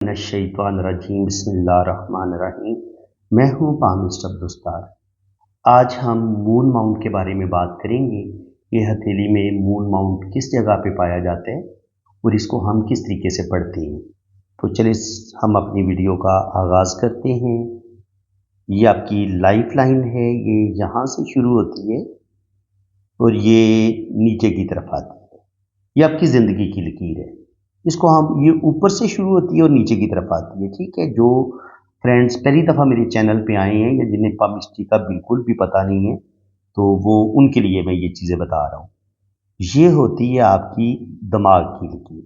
मिनश्शैतानिर्रजीम बिस्मिल्लाहिर्रहमानिर्रहीम। मैं हूँ पामिस्ट अब्दुस्तार। आज हम मून माउंट के बारे में बात करेंगे। ये हथेली में मून माउंट किस जगह पे पाया जाता है और इसको हम किस तरीके से पढ़ते हैं। तो चलिए हम अपनी वीडियो का आगाज़ करते हैं। ये आपकी लाइफ लाइन है, ये यहाँ से शुरू होती है और ये नीचे की तरफ आती है। ये आपकी ज़िंदगी की लकीर है। इसको हम ये ऊपर से शुरू होती है और नीचे की तरफ आती है। ठीक है, जो फ्रेंड्स पहली दफ़ा मेरे चैनल पे आए हैं या जिन्हें पामिस्ट्री का बिल्कुल भी पता नहीं है, तो वो उनके लिए मैं ये चीज़ें बता रहा हूँ। ये होती है आपकी दिमाग की लकीर।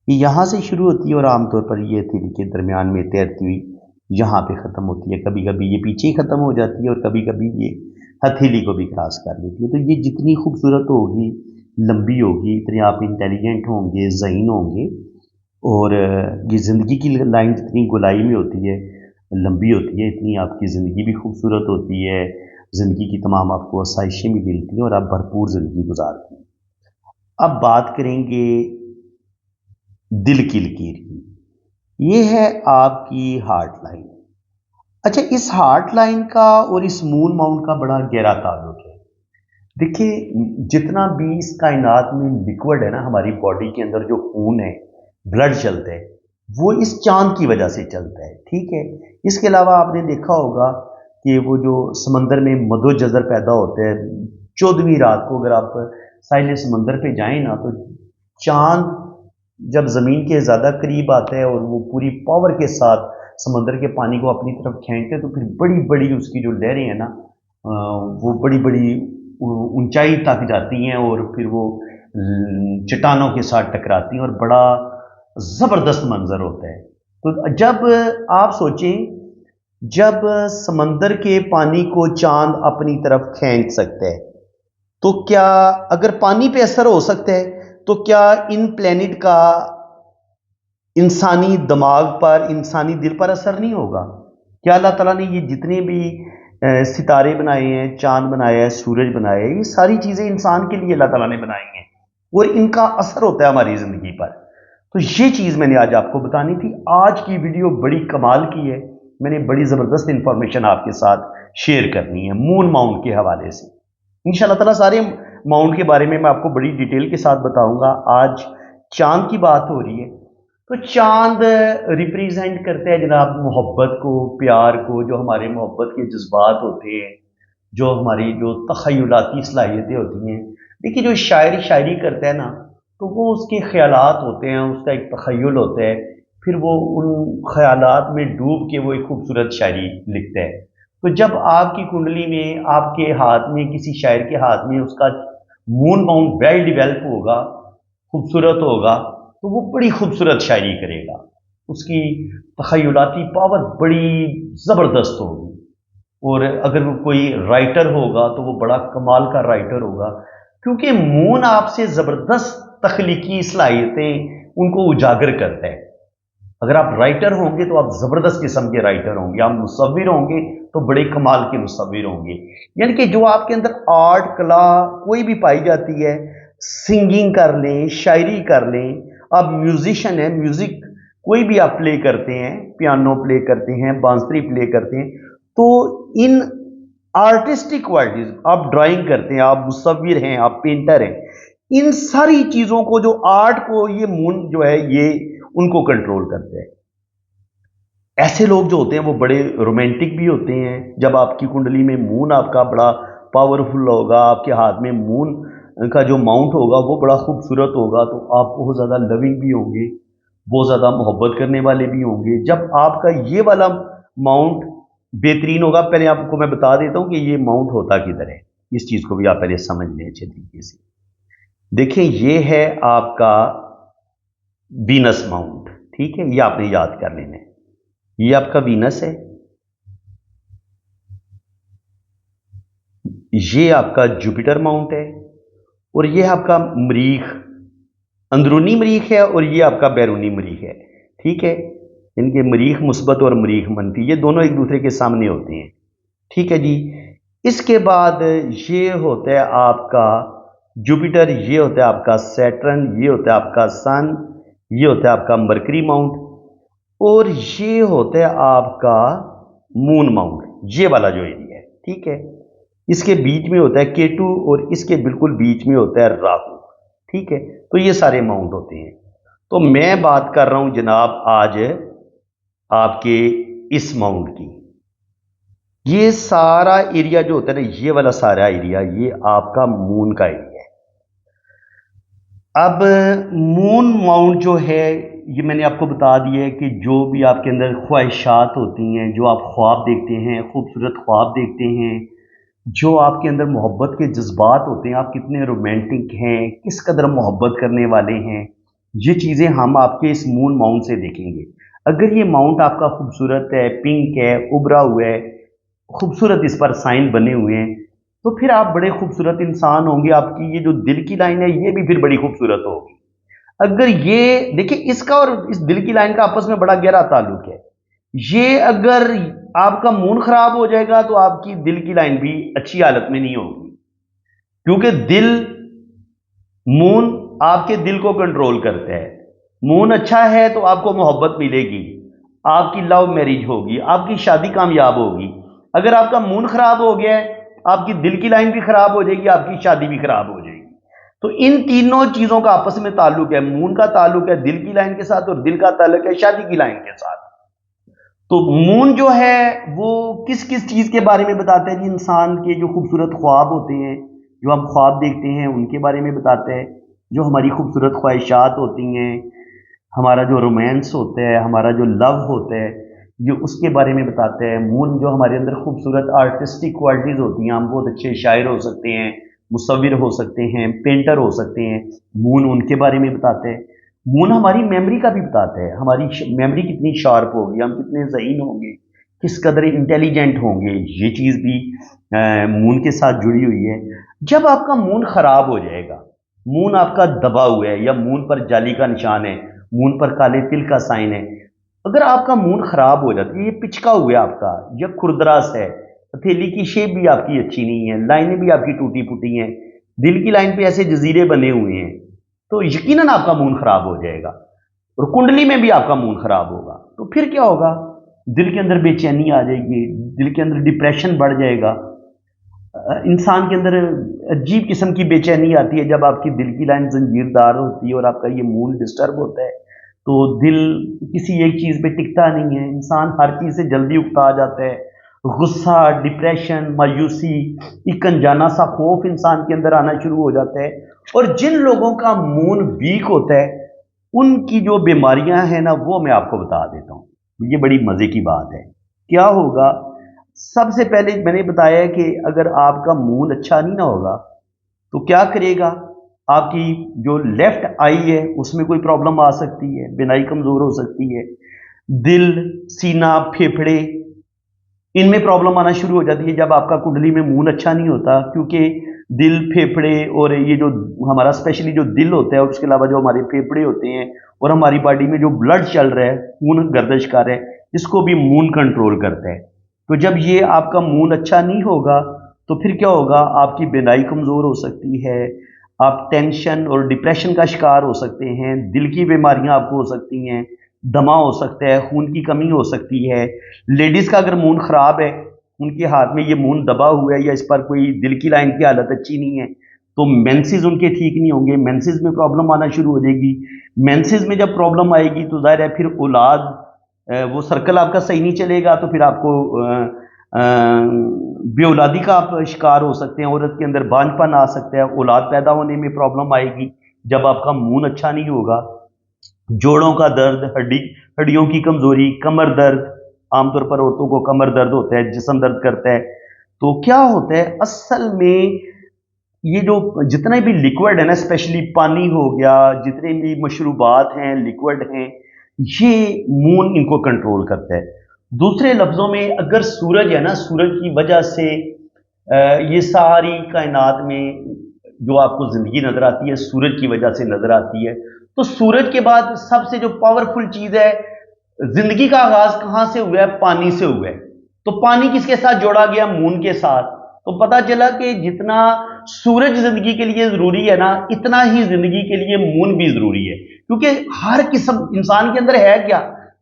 ये यहाँ से शुरू होती है और आमतौर पर ये हथेली के दरमियान में तैरती हुई यहाँ पे ख़त्म होती है। कभी कभी ये पीछे ही ख़त्म हो जाती है और कभी कभी ये हथेली को भी क्रॉस कर लेती है। तो ये जितनी खूबसूरत होगी, लंबी होगी, इतने आप इंटेलिजेंट होंगे, ज़हीन होंगे। और ये ज़िंदगी की लाइन जितनी गोलाई में होती है, लंबी होती है, इतनी आपकी ज़िंदगी भी खूबसूरत होती है। ज़िंदगी की तमाम आपको आसाइशें भी मिलती हैं और आप भरपूर ज़िंदगी गुजारते हैं। अब बात करेंगे दिल की लकीर की। ये है आपकी हार्ट लाइन। अच्छा, इस हार्ट लाइन का और इस मून माउंट का बड़ा गहरा ताल्लुक है। देखिए, जितना भी इस कायनात में लिक्विड है ना, हमारी बॉडी के अंदर जो खून है, ब्लड चलता है, वो इस चांद की वजह से चलता है। ठीक है, इसके अलावा आपने देखा होगा कि वो जो समंदर में मदो जज़र पैदा होते हैं, 14वीं रात को अगर आप साहिल समंदर पे जाएं ना, तो चांद जब ज़मीन के ज़्यादा करीब आता है और वो पूरी पावर के साथ समंदर के पानी को अपनी तरफ खींचते हैं, तो फिर बड़ी बड़ी उसकी जो लहरें हैं ना, वो बड़ी बड़ी ऊंचाई तक जाती हैं और फिर वो चट्टानों के साथ टकराती हैं और बड़ा ज़बरदस्त मंजर होता है। तो जब आप सोचें, जब समंदर के पानी को चांद अपनी तरफ खींच सकता है, तो क्या अगर पानी पे असर हो सकता है, तो क्या इन प्लेनेट का इंसानी दिमाग पर, इंसानी दिल पर असर नहीं होगा? क्या अल्लाह ताला ने ये जितने भी सितारे बनाए हैं, चांद बनाया है, सूरज बनाया है, ये सारी चीज़ें इंसान के लिए अल्लाह ताला ने बनाई हैं और इनका असर होता है हमारी ज़िंदगी पर। तो ये चीज़ मैंने आज आपको बतानी थी। आज की वीडियो बड़ी कमाल की है। मैंने बड़ी ज़बरदस्त इंफॉर्मेशन आपके साथ शेयर करनी है मून माउंट के हवाले से। इंशाल्लाह ताला सारे माउंट के बारे में मैं आपको बड़ी डिटेल के साथ बताऊंगा। आज चांद की बात हो रही है, तो चांद रिप्रेजेंट करते हैं जनाब मोहब्बत को, प्यार को, जो हमारे मोहब्बत के जज्बात होते हैं, जो हमारी जो तखयलाती सलाहियतें होती हैं। देखिए, जो शायरी करता है ना, तो वो उसके ख्यालात होते हैं, उसका एक तखय्युल होता है, फिर वो उन ख्यालात में डूब के वो एक खूबसूरत शायरी लिखता है। तो जब आपकी कुंडली में, आपके हाथ में, किसी शायर के हाथ में उसका मून माउंट वेल डिवेल्प होगा, खूबसूरत होगा, तो वो बड़ी खूबसूरत शायरी करेगा। उसकी तखयलाती पावर बड़ी ज़बरदस्त होगी। और अगर वो कोई राइटर होगा तो वो बड़ा कमाल का राइटर होगा, क्योंकि मून आपसे ज़बरदस्त तख्लीकी सलाहियतें उनको उजागर करता है। अगर आप राइटर होंगे तो आप ज़बरदस्त किस्म के राइटर होंगे, आप मुसव्विर होंगे तो बड़े कमाल के मुसव्विर होंगे। यानी कि जो आपके अंदर आर्ट, कला कोई भी पाई जाती है, सिंगिंग कर लें, शायरी कर लें, आप म्यूजिशियन हैं, म्यूज़िक कोई भी आप प्ले करते हैं, पियानो प्ले करते हैं, बांसुरी प्ले करते हैं, तो इन आर्टिस्टिक क्वालिटीज, आप ड्राइंग करते हैं, आप मुसव्विर हैं, आप पेंटर हैं, इन सारी चीज़ों को, जो आर्ट को, ये मून जो है ये उनको कंट्रोल करते हैं। ऐसे लोग जो होते हैं वो बड़े रोमांटिक भी होते हैं। जब आपकी कुंडली में मून आपका बड़ा पावरफुल होगा, आपके हाथ में मून का जो माउंट होगा वो बड़ा खूबसूरत होगा, तो आप बहुत ज़्यादा लविंग भी होंगे, बहुत ज़्यादा मोहब्बत करने वाले भी होंगे। जब आपका ये वाला माउंट बेहतरीन होगा, पहले आपको मैं बता देता हूँ कि ये माउंट होता किधर है, इस चीज़ को भी आप पहले समझ लें अच्छे तरीके से। देखें, ये है आपका वीनस माउंट। ठीक है, ये आपने याद कर लेना है। ये आपका वीनस है, ये आपका जुपिटर माउंट है, और ये आपका मरीख, अंदरूनी मरीख है, और ये आपका बैरूनी मरीख है। ठीक है, इनके मरीख मुस्बत और मरीख मनफी, ये दोनों एक दूसरे के सामने होते हैं। ठीक है जी। इसके बाद ये होता है आपका जुपिटर, ये होता है आपका सैटर्न, ये होता है आपका सन, ये होता है आपका मरकरी माउंट। और ये होता है आपका मून माउंट, ये वाला जो एरिया है, ठीक है। इसके बीच में होता है केतु और इसके बिल्कुल बीच में होता है राहु, ठीक है। तो ये सारे माउंट होते हैं। तो मैं बात कर रहा हूं जनाब आज आपके इस माउंट की। ये सारा एरिया जो होता है ना, ये वाला सारा एरिया, ये आपका मून का एरिया है। अब मून माउंट जो है, ये मैंने आपको बता दिया है कि जो भी आपके अंदर ख्वाहिशात होती हैं, जो आप ख्वाब देखते हैं, खूबसूरत ख्वाब देखते हैं, जो आपके अंदर मोहब्बत के जज्बात होते हैं, आप कितने रोमांटिक हैं, किस कदर मोहब्बत करने वाले हैं, ये चीज़ें हम आपके इस मून माउंट से देखेंगे। अगर ये माउंट आपका खूबसूरत है, पिंक है, उभरा हुआ है, खूबसूरत इस पर साइन बने हुए हैं, तो फिर आप बड़े खूबसूरत इंसान होंगे। आपकी ये जो दिल की लाइन है, ये भी फिर बड़ी खूबसूरत होगी। अगर ये देखिए, इसका और इस दिल की लाइन का आपस में बड़ा गहरा ताल्लुक है। ये अगर आपका मूड खराब हो जाएगा तो आपकी दिल की लाइन भी अच्छी हालत में नहीं होगी, क्योंकि दिल, मून आपके दिल को कंट्रोल करता है। मून अच्छा है तो आपको मोहब्बत मिलेगी, आपकी लव मैरिज होगी, आपकी शादी कामयाब होगी। अगर आपका मून खराब हो गया है, आपकी दिल की लाइन भी खराब हो जाएगी, आपकी शादी भी खराब हो जाएगी। तो इन तीनों चीजों का आपस में ताल्लुक है। मून का ताल्लुक है दिल की लाइन के साथ और दिल का ताल्लुक है शादी की लाइन के साथ। तो मून जो है वो किस किस चीज के बारे में बताते हैं जी? इंसान के जो खूबसूरत ख्वाब होते हैं, जो हम ख्वाब देखते हैं, उनके बारे में बताते हैं। जो हमारी खूबसूरत ख्वाहिशात होती हैं, हमारा जो रोमांस होता है, हमारा जो लव होता है, ये उसके बारे में बताते हैं। मून जो हमारे अंदर खूबसूरत आर्टिस्टिक क्वालिटीज होती हैं, हम बहुत अच्छे शायर हो सकते हैं, मुसव्विर हो सकते हैं, पेंटर हो सकते हैं, मून उनके बारे में बताते हैं। मून हमारी मेमोरी का भी बताता है, हमारी मेमोरी कितनी शार्प होगी, हम कितने ज़हीन होंगे, किस कदर इंटेलिजेंट होंगे, ये चीज़ भी मून के साथ जुड़ी हुई है। जब आपका मून खराब हो जाएगा, मून आपका दबा हुआ है या मून पर जाली का निशान है, मून पर काले तिल का साइन है, अगर आपका मून खराब हो जाता है, ये पिचका हुआ है आपका, या खुरदरास है, हथेली की शेप भी आपकी अच्छी नहीं है, लाइनें भी आपकी टूटी फूटी हैं, दिल की लाइन पे ऐसे जजीरे बने हुए हैं, तो यकीनन आपका मून खराब हो जाएगा। और कुंडली में भी आपका मून खराब होगा, तो फिर क्या होगा? दिल के अंदर बेचैनी आ जाएगी, दिल के अंदर डिप्रेशन बढ़ जाएगा। इंसान के अंदर अजीब किस्म की बेचैनी आती है जब आपकी दिल की लाइन जंजीरदार होती है और आपका ये मून डिस्टर्ब होता है। तो दिल किसी एक चीज़ पे टिकता नहीं है, इंसान हर चीज़ से जल्दी उकता जाता है। गुस्सा, डिप्रेशन, मायूसी, एक अनजाना सा खौफ इंसान के अंदर आना शुरू हो जाता है। और जिन लोगों का मून वीक होता है, उनकी जो बीमारियां हैं ना, वो मैं आपको बता देता हूँ। ये बड़ी मज़े की बात है। क्या होगा? सबसे पहले मैंने बताया कि अगर आपका मूड अच्छा नहीं ना होगा तो क्या करेगा? आपकी जो लेफ्ट आई है उसमें कोई प्रॉब्लम आ सकती है, बिनाई कमजोर हो सकती है, दिल, सीना, फेफड़े, इनमें प्रॉब्लम आना शुरू हो जाती है जब आपका कुंडली में मून अच्छा नहीं होता। क्योंकि दिल, फेफड़े और ये जो हमारा स्पेशली जो दिल होता है और उसके अलावा जो हमारे फेफड़े होते हैं और हमारी बॉडी में जो ब्लड चल रहा है, खून गर्दिश कर रहा है, इसको भी मून कंट्रोल करता है। तो जब ये आपका मून अच्छा नहीं होगा तो फिर क्या होगा? आपकी बीनाई कमज़ोर हो सकती है, आप टेंशन और डिप्रेशन का शिकार हो सकते हैं, दिल की बीमारियां आपको हो सकती हैं, दमा हो सकता है, खून की कमी हो सकती है। लेडीज़ का अगर मून ख़राब है, उनके हाथ में ये मून दबा हुआ है या इस पर कोई दिल की लाइन की हालत अच्छी नहीं है, तो मेंसेस उनके ठीक नहीं होंगे, मेंसेस में प्रॉब्लम आना शुरू हो जाएगी। मेंसेस में जब प्रॉब्लम आएगी तो ज़ाहिर है फिर औलाद, वो सर्कल आपका सही नहीं चलेगा, तो फिर आपको बेऔलादी का आप शिकार हो सकते हैं। औरत के अंदर बांझपन आ सकता है, औलाद पैदा होने में प्रॉब्लम आएगी जब आपका मून अच्छा नहीं होगा। जोड़ों का दर्द, हड्डियों की कमजोरी, कमर दर्द, आमतौर पर औरतों को कमर दर्द होता है, जिस्म दर्द करता है। तो क्या होता है असल में, ये जो जितने भी लिक्विड है ना, स्पेशली पानी हो गया, जितने भी मशरूबात हैं, लिक्विड हैं, ये मून इनको कंट्रोल करता है। दूसरे लफ्जों में, अगर सूरज है ना, सूरज की वजह से ये सारी कायनात में जो आपको जिंदगी नजर आती है, सूरज की वजह से नजर आती है। तो सूरज के बाद सबसे जो पावरफुल चीज है, जिंदगी का आगाज कहां से हुआ है? पानी से हुआ है। तो पानी किसके साथ जोड़ा गया? मून के साथ। तो पता चला कि जितना सूरज जिंदगी के लिए जरूरी है ना, इतना ही जिंदगी के लिए मून भी जरूरी है। क्योंकि हर किस्म इंसान के अंदर है क्या?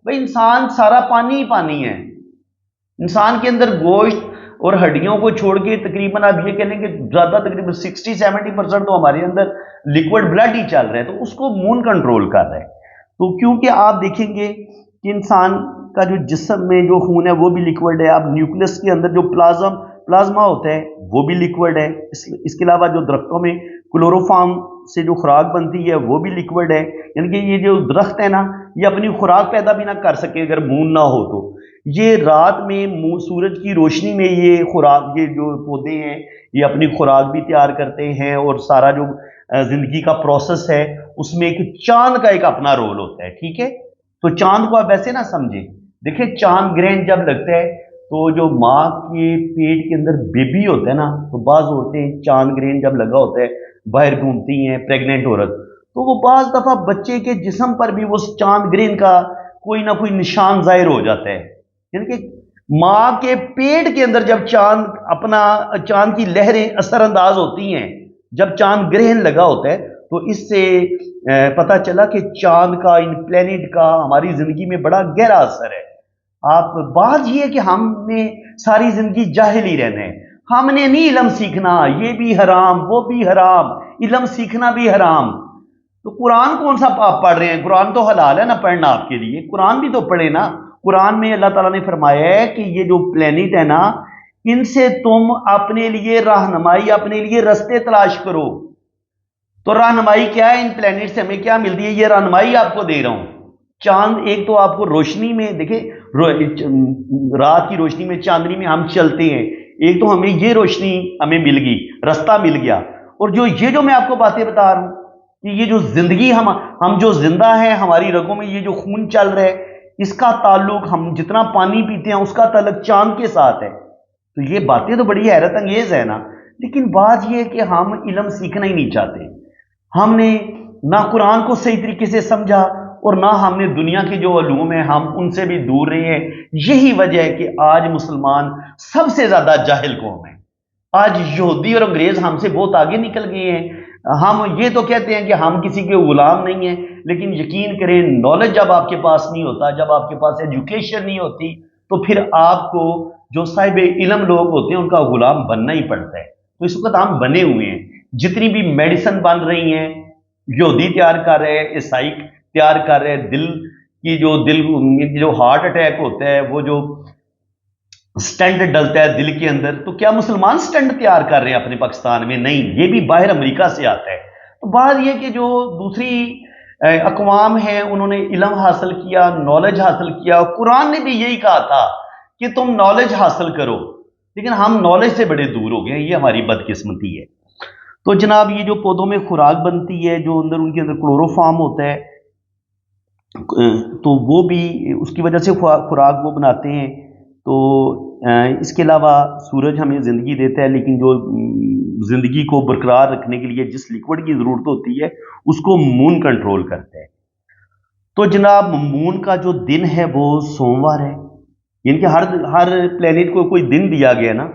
भाई इंसान सारा पानी ही पानी है। इंसान के अंदर गोश्त और हड्डियों को छोड़ के तकरीबन आप ये कह लें कि ज़्यादा तकरीबन 60-70% तो हमारे अंदर लिक्विड ब्लड ही चल रहा है, तो उसको मून कंट्रोल कर रहा है। तो क्योंकि आप देखेंगे कि इंसान का जो जिस्म में जो खून है वो भी लिक्विड है। अब न्यूक्लियस के अंदर जो प्लाज्मा होता है वो भी लिक्विड है। इसके अलावा जो दरख्तों में क्लोरोफॉर्म से जो खुराक बनती है वो भी लिक्विड है। यानी कि ये जो दरख्त है ना, ये अपनी खुराक पैदा भी ना कर सके अगर मून ना हो तो। ये रात में सूरज की रोशनी में ये खुराक, ये जो पौधे हैं ये अपनी खुराक भी तैयार करते हैं, और सारा जो जिंदगी का प्रोसेस है उसमें एक चांद का एक अपना रोल होता है। ठीक है, तो चांद को आप वैसे ना समझे। देखिए चांद ग्रहण जब लगता है तो जो माँ के पेट के अंदर बेबी होता है ना, तो बाज औरतें चांद ग्रहण जब लगा होता है बाहर घूमती हैं, प्रेग्नेंट औरत, तो वो बाज दफा बच्चे के जिस्म पर भी वो चांद ग्रहण का कोई ना कोई निशान जाहिर हो जाता है। यानी कि माँ के पेट के अंदर जब चांद की लहरें असरअंदाज होती हैं, जब चांद ग्रहण लगा होता है, तो इससे पता चला कि चांद का, इन प्लेनेट का हमारी जिंदगी में बड़ा गहरा असर है। आप बात ये है कि हमने सारी जिंदगी जाहिल ही रहना है, हमने नहीं इल्म सीखना, ये भी हराम वो भी हराम, इल्म सीखना भी हराम। तो कुरान कौन सा आप पढ़ रहे हैं? कुरान तो हलाल है ना पढ़ना आपके लिए, कुरान भी तो पढ़े ना। कुरान में अल्लाह ताला ने फरमाया है कि ये जो प्लेनेट है ना, इनसे तुम अपने लिए रहनुमाई, अपने लिए रास्ते तलाश करो। तो रहनुमाई क्या है? इन प्लेनेट से हमें क्या मिलती है? ये रहनुमाई आपको दे रहा हूं। चांद एक तो आपको रोशनी में देखे, रात की रोशनी में, चांदनी में हम चलते हैं, एक तो हमें ये रोशनी हमें मिल गई, रास्ता मिल गया। और जो मैं आपको बातें बता रहा हूं कि ये जो जिंदगी हम जो जिंदा है, हमारी रगों में ये जो खून चल रहा है, इसका ताल्लुक, हम जितना पानी पीते हैं उसका ताल्लुक चांद के साथ है। तो ये बातें तो बड़ी हैरत अंगेज है ना। लेकिन बात यह है कि हम इल्म सीखना ही नहीं चाहते। हमने ना कुरान को सही तरीके से समझा, और ना हमने दुनिया के जो उलूम है हम उनसे भी दूर रहे हैं। यही वजह है कि आज मुसलमान सबसे ज्यादा जाहिल कौम है। आज यहूदी और अंग्रेज हमसे बहुत आगे निकल गए हैं। हम ये तो कहते हैं कि हम किसी के गुलाम नहीं हैं, लेकिन यकीन करें, नॉलेज जब आपके पास नहीं होता, जब आपके पास एजुकेशन नहीं होती, तो फिर आपको जो साहिब इल्म लोग होते हैं उनका गुलाम बनना ही पड़ता है। तो इस वक्त हम बने हुए हैं। जितनी भी मेडिसिन बन रही हैं, यहूदी तैयार कर रहे हैं, ईसाई तैयार कर रहे हैं, दिल जो हार्ट अटैक होता है, वो जो स्टंट डलता है दिल के अंदर, तो क्या मुसलमान स्टंट तैयार कर रहे हैं अपने पाकिस्तान में? नहीं, ये भी बाहर अमेरिका से आता है। तो बात यह कि जो दूसरी अकवाम है उन्होंने इल्म हासिल किया, नॉलेज हासिल किया। कुरान ने भी यही कहा था कि तुम नॉलेज हासिल करो, लेकिन हम नॉलेज से बड़े दूर हो गए हैं। ये हमारी बदकिस्मती है। तो जनाब, ये जो पौधों में खुराक बनती है, जो उनके अंदर क्लोरोफॉर्म होता है, तो वो भी उसकी वजह से खुराक वो बनाते हैं। तो इसके अलावा सूरज हमें ज़िंदगी देता है, लेकिन जो ज़िंदगी को बरकरार रखने के लिए जिस लिक्विड की ज़रूरत होती है उसको मून कंट्रोल करता है। तो जनाब, मून का जो दिन है वो सोमवार है। यानी कि हर प्लेनेट को कोई दिन दिया गया ना,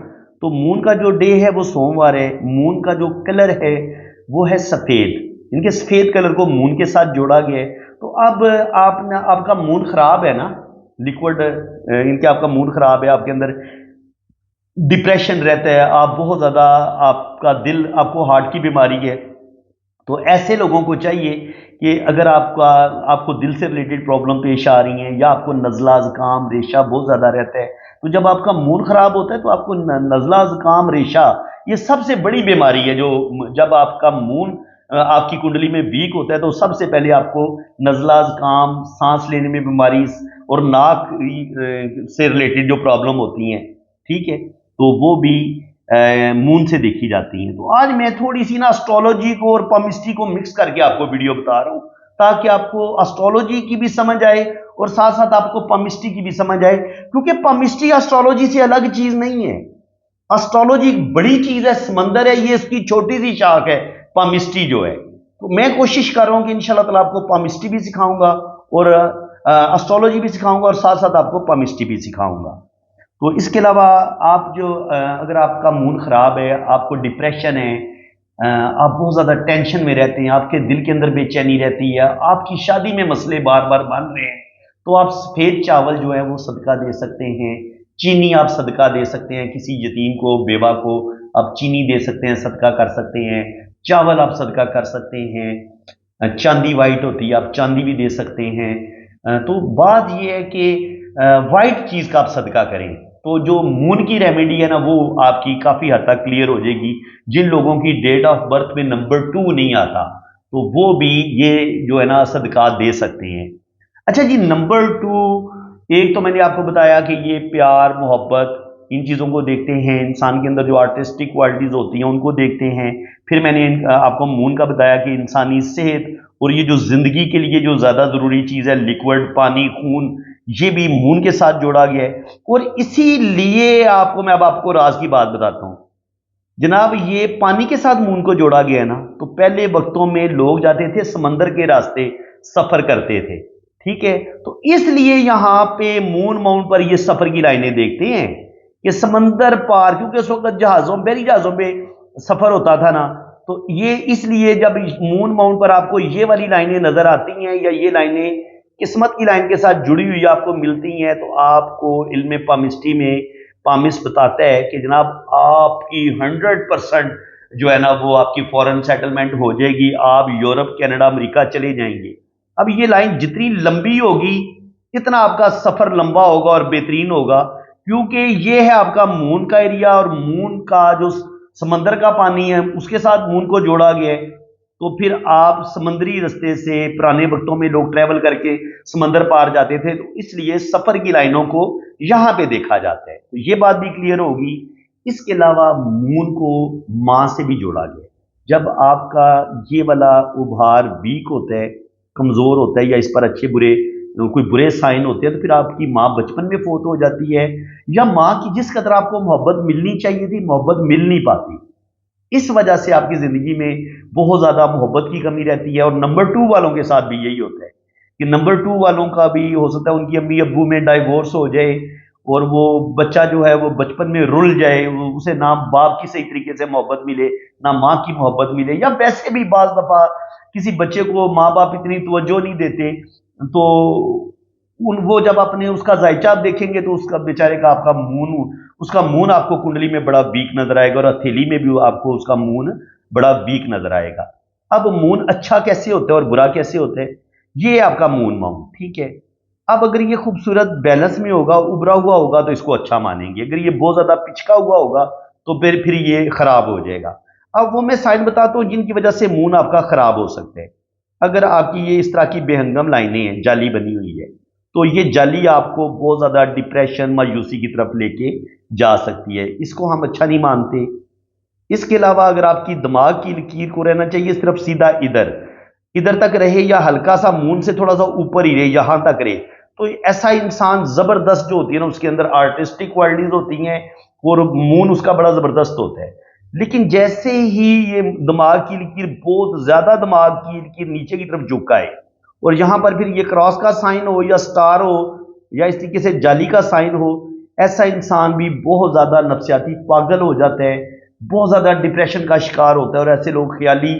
तो मून का जो डे है वो सोमवार है। मून का जो कलर है वो है सफ़ेद। इनके सफ़ेद कलर को मून के साथ जोड़ा गया है। तो अब आपका मून खराब है ना, लिक्विड, इनके आपका मूड खराब है, आपके अंदर डिप्रेशन रहता है, आप बहुत ज़्यादा, आपका दिल, आपको हार्ट की बीमारी है, तो ऐसे लोगों को चाहिए कि अगर आपको दिल से रिलेटेड प्रॉब्लम पेश आ रही हैं, या आपको नज़ला, ज़ुकाम, रेशा बहुत ज़्यादा रहता है, तो जब आपका मूड ख़राब होता है तो आपको नज़ला, ज़ुकाम, रेशा, ये सबसे बड़ी बीमारी है। जब आपका मूड आपकी कुंडली में वीक होता है तो सबसे पहले आपको नज़ला, ज़ुकाम, सांस लेने में बीमारी और नाक से रिलेटेड जो प्रॉब्लम होती हैं, ठीक है, तो वो भी मून से देखी जाती हैं। तो आज मैं थोड़ी सी ना एस्ट्रोलॉजी को और पामिस्ट्री को मिक्स करके आपको वीडियो बता रहा हूँ, ताकि आपको एस्ट्रोलॉजी की भी समझ आए और साथ साथ आपको पामिस्ट्री की भी समझ आए। क्योंकि पामिस्ट्री एस्ट्रोलॉजी से अलग चीज नहीं है। एस्ट्रोलॉजी एक बड़ी चीज है, समंदर है, ये इसकी छोटी सी शाख है पामिस्ट्री जो है। तो मैं कोशिश कर रहा हूँ कि इंशाल्लाह ताला आपको पामिस्ट्री भी सिखाऊंगा और एस्ट्रोलॉजी भी सिखाऊंगा और साथ साथ आपको पामिस्ट्री भी सिखाऊंगा। तो इसके अलावा आप अगर आपका मूड खराब है, आपको डिप्रेशन है, आप बहुत ज़्यादा टेंशन में रहते हैं, आपके दिल के अंदर बेचैनी रहती है, आपकी शादी में मसले बार बार बन रहे हैं, تو آپ سفید چاول جو ہے وہ صدقہ دے سکتے ہیں، چینی آپ صدقہ دے سکتے ہیں، کسی یتیم کو، بیوہ کو آپ چینی دے سکتے ہیں، صدقہ کر سکتے ہیں، چاول آپ صدقہ کر سکتے ہیں، چاندی وائٹ ہوتی ہے آپ چاندی بھی دے سکتے ہیں۔ تو بات یہ ہے کہ وائٹ چیز کا آپ صدقہ کریں تو جو مون کی ریمیڈی ہے نا وہ آپ کی کافی حد تک کلیئر ہو جائے گی۔ جن لوگوں کی ڈیٹ آف برتھ میں نمبر 2 نہیں آتا تو وہ بھی یہ جو ہے نا صدقات دے سکتے ہیں۔ اچھا جی، نمبر 2، ایک تو میں نے آپ کو بتایا کہ یہ پیار محبت ان چیزوں کو دیکھتے ہیں، انسان کے اندر جو آرٹسٹک کوالٹیز ہوتی ہیں ان کو دیکھتے ہیں۔ پھر میں نے آپ کو مون کا بتایا کہ انسانی صحت اور یہ جو زندگی کے لیے جو زیادہ ضروری چیز ہے لیکوڈ پانی خون، یہ بھی مون کے ساتھ جوڑا گیا ہے۔ اور اسی لیے میں اب آپ کو راز کی بات بتاتا ہوں جناب، یہ پانی کے ساتھ مون کو جوڑا گیا ہے نا، تو پہلے وقتوں میں لوگ جاتے تھے سمندر کے راستے سفر کرتے تھے، ٹھیک ہے، تو اس لیے یہاں پہ مون ماؤنٹ پر یہ سفر کی لائنیں دیکھتے ہیں کہ سمندر پار، کیونکہ اس وقت بحری جہازوں پہ سفر ہوتا تھا نا، تو یہ اس لیے جب مون ماؤنٹ پر آپ کو یہ والی لائنیں نظر آتی ہیں یا یہ لائنیں قسمت کی لائن کے ساتھ جڑی ہوئی آپ کو ملتی ہیں، تو آپ کو علم پامسٹری میں پامس بتاتا ہے کہ جناب آپ کی 100% جو ہے نا وہ آپ کی فورن سیٹلمنٹ ہو جائے گی، آپ یورپ کینیڈا امریکہ چلے جائیں گے۔ اب یہ لائن جتنی لمبی ہوگی اتنا آپ کا سفر لمبا ہوگا اور بہترین ہوگا، کیونکہ یہ ہے آپ کا مون کا ایریا، اور مون کا جو سمندر کا پانی ہے اس کے ساتھ مون کو جوڑا گیا ہے۔ تو پھر آپ سمندری رستے سے پرانے وقتوں میں لوگ ٹریول کر کے سمندر پار جاتے تھے، تو اس لیے سفر کی لائنوں کو یہاں پہ دیکھا جاتا ہے، تو یہ بات بھی کلیئر ہوگی۔ اس کے علاوہ مون کو ماں سے بھی جوڑا گیا ہے۔ جب آپ کا یہ والا ابھار ویک ہوتا ہے، کمزور ہوتا ہے، یا اس پر اچھے برے کوئی برے سائن ہوتے ہیں، تو پھر آپ کی ماں بچپن میں فوت ہو جاتی ہے، یا ماں کی جس قدر آپ کو محبت ملنی چاہیے تھی محبت مل نہیں پاتی، اس وجہ سے آپ کی زندگی میں بہت زیادہ محبت کی کمی رہتی ہے۔ اور نمبر 2 والوں کے ساتھ بھی یہی ہوتا ہے کہ نمبر 2 والوں کا بھی ہو سکتا ہے ان کی امی ابو میں ڈائیورس ہو جائے، اور وہ بچہ جو ہے وہ بچپن میں رل جائے، اسے نہ باپ کی صحیح طریقے سے محبت ملے نہ ماں کی محبت ملے، یا ویسے بھی بعض دفعہ کسی بچے کو ماں باپ اتنی توجہ نہیں دیتے، تو وہ جب اپنے اس کا ذائچہ آپ دیکھیں گے تو اس کا بیچارے کا آپ کا مون آپ کو کنڈلی میں بڑا ویک نظر آئے گا، اور ہتھیلی میں بھی آپ کو اس کا مون بڑا ویک نظر آئے گا۔ اب مون اچھا کیسے ہوتا ہے اور برا کیسے ہوتا ہے، یہ آپ کا مون ماؤنٹ، ٹھیک ہے۔ اب اگر یہ خوبصورت بیلنس میں ہوگا، ابھرا ہوا ہوگا، تو اس کو اچھا مانیں گے، اگر یہ بہت زیادہ پچکا ہوا ہوگا تو پھر یہ خراب ہو جائے گا۔ اب وہ میں سائن بتاتا ہوں جن کی وجہ سے مون آپ کا خراب ہو سکتا ہے۔ اگر آپ کی یہ اس طرح کی بے ہنگم لائنیں ہیں، جعلی بنی ہوئی ہے، تو یہ جعلی آپ کو بہت زیادہ ڈپریشن مایوسی کی طرف لے کے جا سکتی ہے، اس کو ہم اچھا نہیں مانتے۔ اس کے علاوہ اگر آپ کی دماغ کی لکیر کو رہنا چاہیے صرف سیدھا ادھر تک رہے، یا ہلکا سا مون سے تھوڑا سا اوپر ہی رہے، یہاں تک رہے، تو ایسا انسان زبردست جو ہوتی ہے نا، اس کے اندر آرٹسٹک کوالٹیز ہوتی ہیں اور مون اس کا بڑا زبردست ہوتا ہے۔ لیکن جیسے ہی یہ دماغ کی لکیر بہت زیادہ دماغ کی لکیر نیچے کی طرف جھکائے، اور یہاں پر پھر یہ کراس کا سائن ہو یا سٹار ہو یا اس طریقے سے جالی کا سائن ہو، ایسا انسان بھی بہت زیادہ نفسیاتی پاگل ہو جاتا ہے، بہت زیادہ ڈپریشن کا شکار ہوتا ہے، اور ایسے لوگ خیالی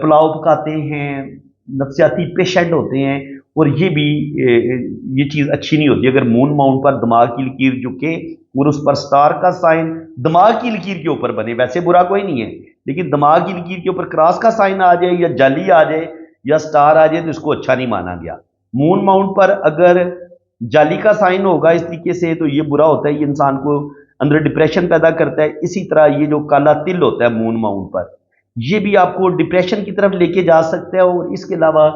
پلاؤ پکاتے ہیں، نفسیاتی پیشنٹ ہوتے ہیں، اور یہ بھی یہ چیز اچھی نہیں ہوتی۔ اگر مون ماؤنٹ پر دماغ کی لکیر جھکے اور اس پر سٹار کا سائن دماغ کی لکیر کے اوپر بنے، ویسے برا کوئی نہیں ہے، لیکن دماغ کی لکیر کے اوپر کراس کا سائن آ جائے یا جالی آ جائے یا سٹار آ جائے تو اس کو اچھا نہیں مانا گیا۔ مون ماؤنٹ پر اگر جالی کا سائن ہوگا اس طریقے سے تو یہ برا ہوتا ہے، یہ انسان کو اندر ڈپریشن پیدا کرتا ہے۔ اسی طرح یہ جو کالا تل ہوتا ہے مون ماؤنٹ پر، یہ بھی آپ کو ڈپریشن کی طرف لے کے جا سکتا ہے۔ اور اس کے علاوہ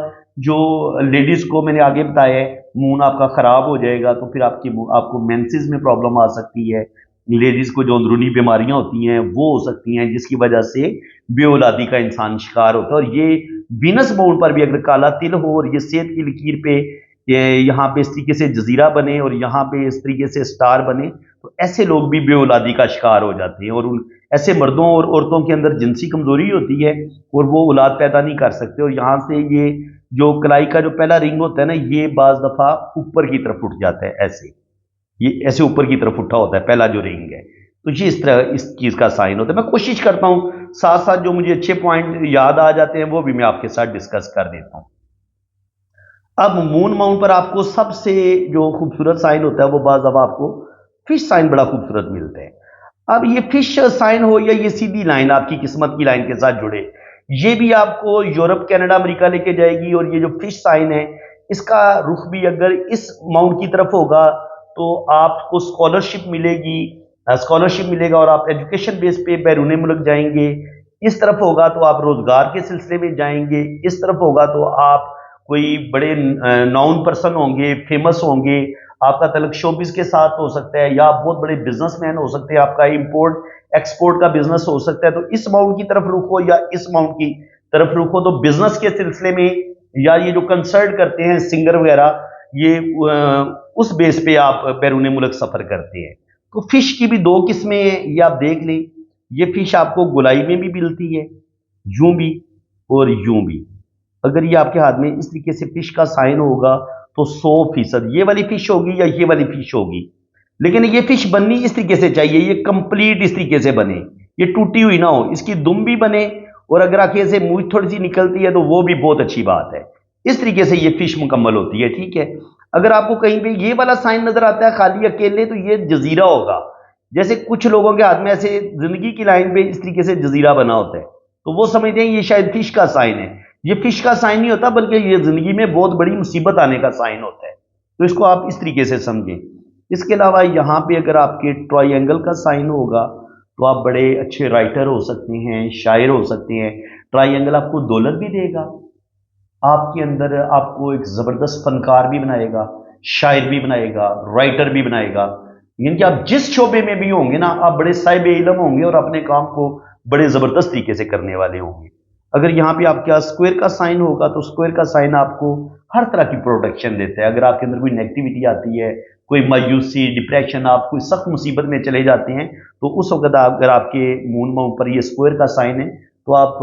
جو لیڈیز کو میں نے آگے بتایا ہے مون آپ کا خراب ہو جائے گا تو پھر آپ کو مینسز میں پرابلم آ سکتی ہے، لیڈیز کو جو اندرونی بیماریاں ہوتی ہیں وہ ہو سکتی ہیں، جس کی وجہ سے بے اولادی کا انسان شکار ہوتا ہے۔ اور یہ وینس ماؤنٹ پر بھی اگر کالا تل ہو اور یہ صحت کی لکیر پہ یہاں پہ اس طریقے سے جزیرہ بنے اور یہاں پہ اس طریقے سے سٹار بنے، تو ایسے لوگ بھی بے اولادی کا شکار ہو جاتے ہیں، اور ایسے مردوں اور عورتوں کے اندر جنسی کمزوری ہوتی ہے اور وہ اولاد پیدا نہیں کر سکتے، اور یہاں سے یہ جو کلائی کا جو پہلا رنگ ہوتا ہے نا، یہ بعض دفعہ اوپر کی طرف اٹھ جاتا ہے، یہ ایسے اوپر کی طرف اٹھا ہوتا ہے پہلا جو رنگ ہے، تو یہ اس طرح اس چیز کا سائن ہوتا ہے۔ میں کوشش کرتا ہوں ساتھ ساتھ جو مجھے اچھے پوائنٹ یاد آ جاتے ہیں وہ بھی میں آپ کے ساتھ ڈسکس کر دیتا ہوں۔ अब मून माउंट पर आपको सबसे जो खूबसूरत साइन होता है वो बाज़ दफ़ा आपको फिश साइन बड़ा खूबसूरत मिलता है। अब ये फिश साइन हो या ये सीधी लाइन आपकी किस्मत की लाइन के साथ जुड़े, ये भी आपको यूरोप कनाडा अमेरिका लेके जाएगी। और ये जो फिश साइन है इसका रुख भी अगर इस माउंट की तरफ होगा तो आपको स्कॉलरशिप मिलेगी, स्कॉलरशिप मिलेगा और आप एजुकेशन बेस पे बैरून मुल्क जाएंगे। इस तरफ होगा तो आप रोजगार के सिलसिले में जाएंगे, इस तरफ होगा तो आप कोई बड़े नाउन पर्सन होंगे, फेमस होंगे, आपका तल्लुक शोबिस के साथ हो सकता है या आप बहुत बड़े बिजनेसमैन हो सकते हैं, आपका इंपोर्ट एक्सपोर्ट का बिजनेस हो सकता है। तो इस माउंट की तरफ रुख हो या इस माउंट की तरफ रुख हो तो बिजनेस के सिलसिले में या ये जो कंसर्ट करते हैं सिंगर वगैरह, ये उस बेस पे आप बैरून मुल्क सफर करते हैं। तो फिश की भी दो किस्में हैं, ये आप देख लें। ये फिश आपको गोलाई में भी मिलती है, यूं भी और यूं भी। अगर ये आपके हाथ में इस तरीके से फिश का साइन होगा तो 100% ये वाली फिश होगी या ये वाली फिश होगी। लेकिन ये फिश बननी इस तरीके से चाहिए, ये कंप्लीट इस तरीके से बने, ये टूटी हुई ना हो, इसकी दुम भी बने और अगर आखिर से मूंछ थोड़ी सी निकलती है तो वो भी बहुत अच्छी बात है। इस तरीके से ये फिश मुकम्मल होती है, ठीक है। अगर आपको कहीं पे ये वाला साइन नजर आता है खाली अकेले तो ये जजीरा होगा। जैसे कुछ लोगों के हाथ में ऐसे जिंदगी की लाइन पे इस तरीके से जजीरा बना होता है तो वो समझते हैं ये शायद फिश का साइन है। ये फिश का साइन नहीं होता बल्कि ये जिंदगी में बहुत बड़ी मुसीबत आने का साइन होता है। तो इसको आप इस तरीके से समझें। इसके अलावा यहाँ पे अगर आपके ट्रायंगल का साइन होगा तो आप बड़े अच्छे राइटर हो सकते हैं, शायर हो सकते हैं। ट्रायंगल आपको दौलत भी देगा, आपके अंदर आपको एक जबरदस्त फनकार भी बनाएगा, शायर भी बनाएगा, राइटर भी बनाएगा। यानी कि आप जिस शोबे में भी होंगे ना, आप बड़े साहिब इल्म होंगे और अपने काम को बड़े जबरदस्त तरीके से करने वाले होंगे। अगर यहाँ पे आपके यहाँ स्क्वायर का साइन होगा तो स्क्वायर का साइन आपको हर तरह की प्रोटेक्शन देता है। अगर आपके अंदर कोई नेगेटिविटी आती है, कोई मायूसी, डिप्रेशन, आप कोई सख्त मुसीबत में चले जाते हैं तो उस वक्त अगर आपके मून माउंट पर ये स्क्वायर का साइन है तो आप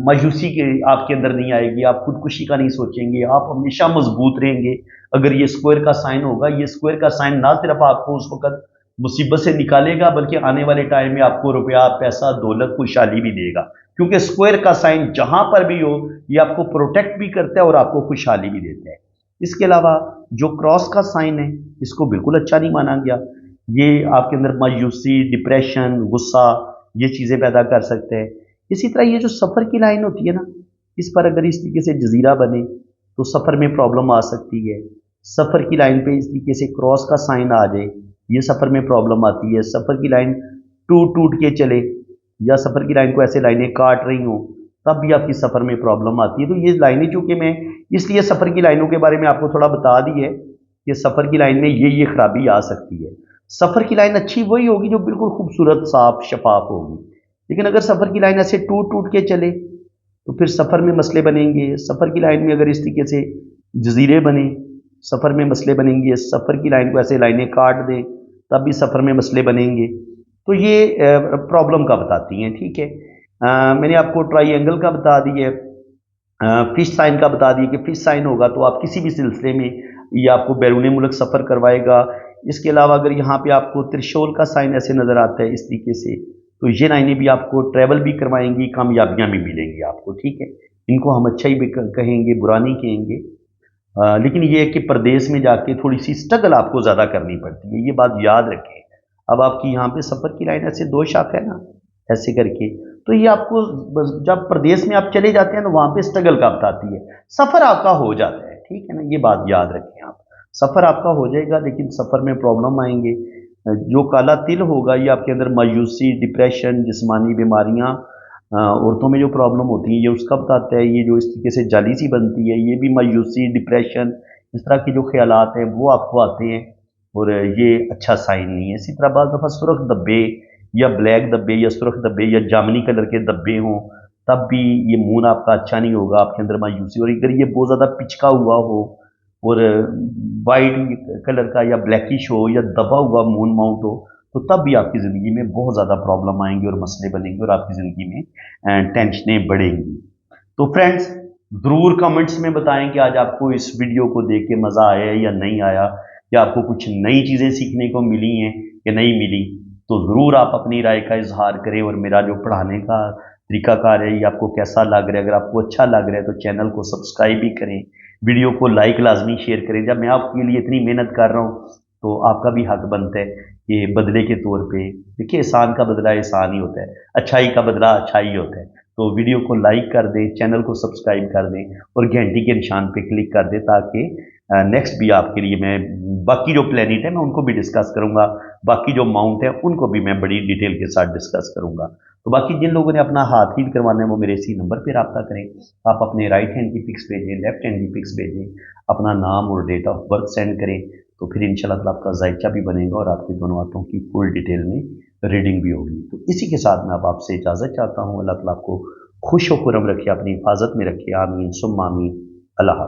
मायूसी के आपके अंदर नहीं आएगी, आप खुदकुशी का नहीं सोचेंगे, आप हमेशा मजबूत रहेंगे। अगर ये स्क्वायर का साइन होगा, ये स्क्वायर का साइन ना सिर्फ आपको उस वक्त मुसीबत से निकालेगा बल्कि आने वाले टाइम में आपको रुपया, पैसा, दौलत, खुशहाली भी देगा। क्योंकि स्क्वायर का साइन जहां पर भी हो ये आपको प्रोटेक्ट भी करता है और आपको खुशहाली भी देता है। इसके अलावा जो क्रॉस का साइन है इसको बिल्कुल अच्छा नहीं माना गया। ये आपके अंदर मायूसी, डिप्रेशन, गुस्सा, ये चीज़ें पैदा कर सकते हैं। इसी तरह ये जो सफ़र की लाइन होती है ना, इस पर अगर इस तरीके से जजीरा बने तो सफ़र में प्रॉब्लम आ सकती है। सफ़र की लाइन पे इस तरीके से क्रॉस का साइन आ जाए, ये सफ़र में प्रॉब्लम आती है। सफ़र की लाइन टूट टूट के चले या सफ़र की लाइन को ऐसे लाइनें काट रही हों तब भी आपकी सफ़र में प्रॉब्लम आती है। तो ये लाइनें चूँकि मैं इसलिए सफ़र की लाइनों के बारे में आपको थोड़ा बता दी है कि सफ़र की लाइन में ये खराबी आ सकती है। सफ़र की लाइन अच्छी वही होगी जो बिल्कुल खूबसूरत, साफ, शफाफ होगी। लेकिन अगर सफ़र की लाइन ऐसे टूट टूट के चले तो फिर सफ़र में मसले बनेंगे। सफ़र की लाइन में अगर इस तरीके से जजीरे बने, सफ़र में मसले बनेंगे। सफ़र की लाइन को ऐसे लाइनें काट दें तब भी सफ़र में मसले बनेंगे। तो ये प्रॉब्लम का बताती हैं, ठीक है। मैंने आपको ट्रायंगल का बता दिया, फिश साइन का बता दिया कि फिश साइन होगा तो आप किसी भी सिलसिले में ये आपको बैरून मुल्क सफ़र करवाएगा। इसके अलावा अगर यहाँ पे आपको त्रिशूल का साइन ऐसे नज़र आता है इस तरीके से तो ये लाइनें भी आपको ट्रैवल भी करवाएंगी, कामयाबियाँ भी मिलेंगी आपको, ठीक है। इनको हम अच्छा ही भी कहेंगे, बुरा नहीं कहेंगे। लेकिन ये है कि परदेश में जाके थोड़ी सी स्ट्रगल आपको ज़्यादा करनी पड़ती है, ये बात याद रखें। अब आपकी यहाँ पे सफ़र की लाइन ऐसे दो शाख है ना, ऐसे करके, तो ये आपको जब प्रदेश में आप चले जाते हैं तो वहाँ पे स्ट्रगल का बताती है। सफ़र आपका हो जाता है, ठीक है ना, ये बात याद रखें आप। सफ़र आपका हो जाएगा लेकिन सफ़र में प्रॉब्लम आएंगे। जो काला तिल होगा ये आपके अंदर मायूसी, डिप्रेशन, जिस्मानी बीमारियाँ, औरतों में जो प्रॉब्लम होती है ये उसका बताता है। ये जो इस तरीके से जाली सी बनती है ये भी मायूसी, डिप्रेशन, इस तरह के जो ख्यालात हैं वो आपको आते हैं और ये अच्छा साइन नहीं है। इसी तरह बाज़ दफ़ा सुर्ख धब्बे या ब्लैक धब्बे या सुर्ख धब्बे या जामनी कलर के धब्बे हों तब भी ये मून आपका अच्छा नहीं होगा, आपके अंदर मायूसी। और अगर ये बहुत ज़्यादा पिचका हुआ हो और वाइट कलर का या ब्लैकिश हो या दबा हुआ मून माउंट हो तो तब भी आपकी ज़िंदगी में बहुत ज़्यादा प्रॉब्लम आएंगी और मसले बनेंगे और आपकी ज़िंदगी में टेंशनें बढ़ेंगी। तो फ्रेंड्स ज़रूर कमेंट्स में बताएं कि आज आपको इस वीडियो को देख के मज़ा आया या नहीं आया, या आपको कुछ नई चीज़ें सीखने को मिली हैं या नहीं मिली। तो ज़रूर आप अपनी राय का इजहार करें और मेरा जो पढ़ाने का तरीकाकार है ये आपको कैसा लग रहा है। अगर आपको अच्छा लग रहा है तो चैनल को सब्सक्राइब भी करें, वीडियो को लाइक लाजमी शेयर करें। जब मैं आपके लिए इतनी मेहनत कर रहा हूँ तो आपका भी हक बनता है कि बदले के तौर पे, देखिए एहसान का बदला एहसान ही होता है, अच्छाई का बदला अच्छाई होता है। तो वीडियो को लाइक कर दें, चैनल को सब्सक्राइब कर दें और घंटी के निशान पे क्लिक कर दें, ताकि नेक्स्ट भी आपके लिए मैं बाकी जो प्लेनेट है मैं उनको भी डिस्कस करूंगा, बाकी जो माउंट है उनको भी मैं बड़ी डिटेल के साथ डिस्कस करूंगा। तो बाकी जिन लोगों ने अपना हाथ हील करवाना है वो मेरे इसी नंबर पर रब्ता करें। आप अपने राइट हैंड की पिक्स भेजें, लेफ्ट हैंड की पिक्स भेजें, अपना नाम और डेट ऑफ बर्थ सेंड करें, तो फिर इंशाल्लाह ताला आपका जायचा भी बनेगा और आपकी दोनों हाथों की फुल डिटेल में रीडिंग भी होगी। तो इसी के साथ मैं अब आपसे इजाज़त चाहता हूँ। अल्लाह ताला आपको खुश व खुरम रखे, अपनी हिफाजत में रखे। आमीन सुम्मा आमीन। अल्लाह हाफ़िज़।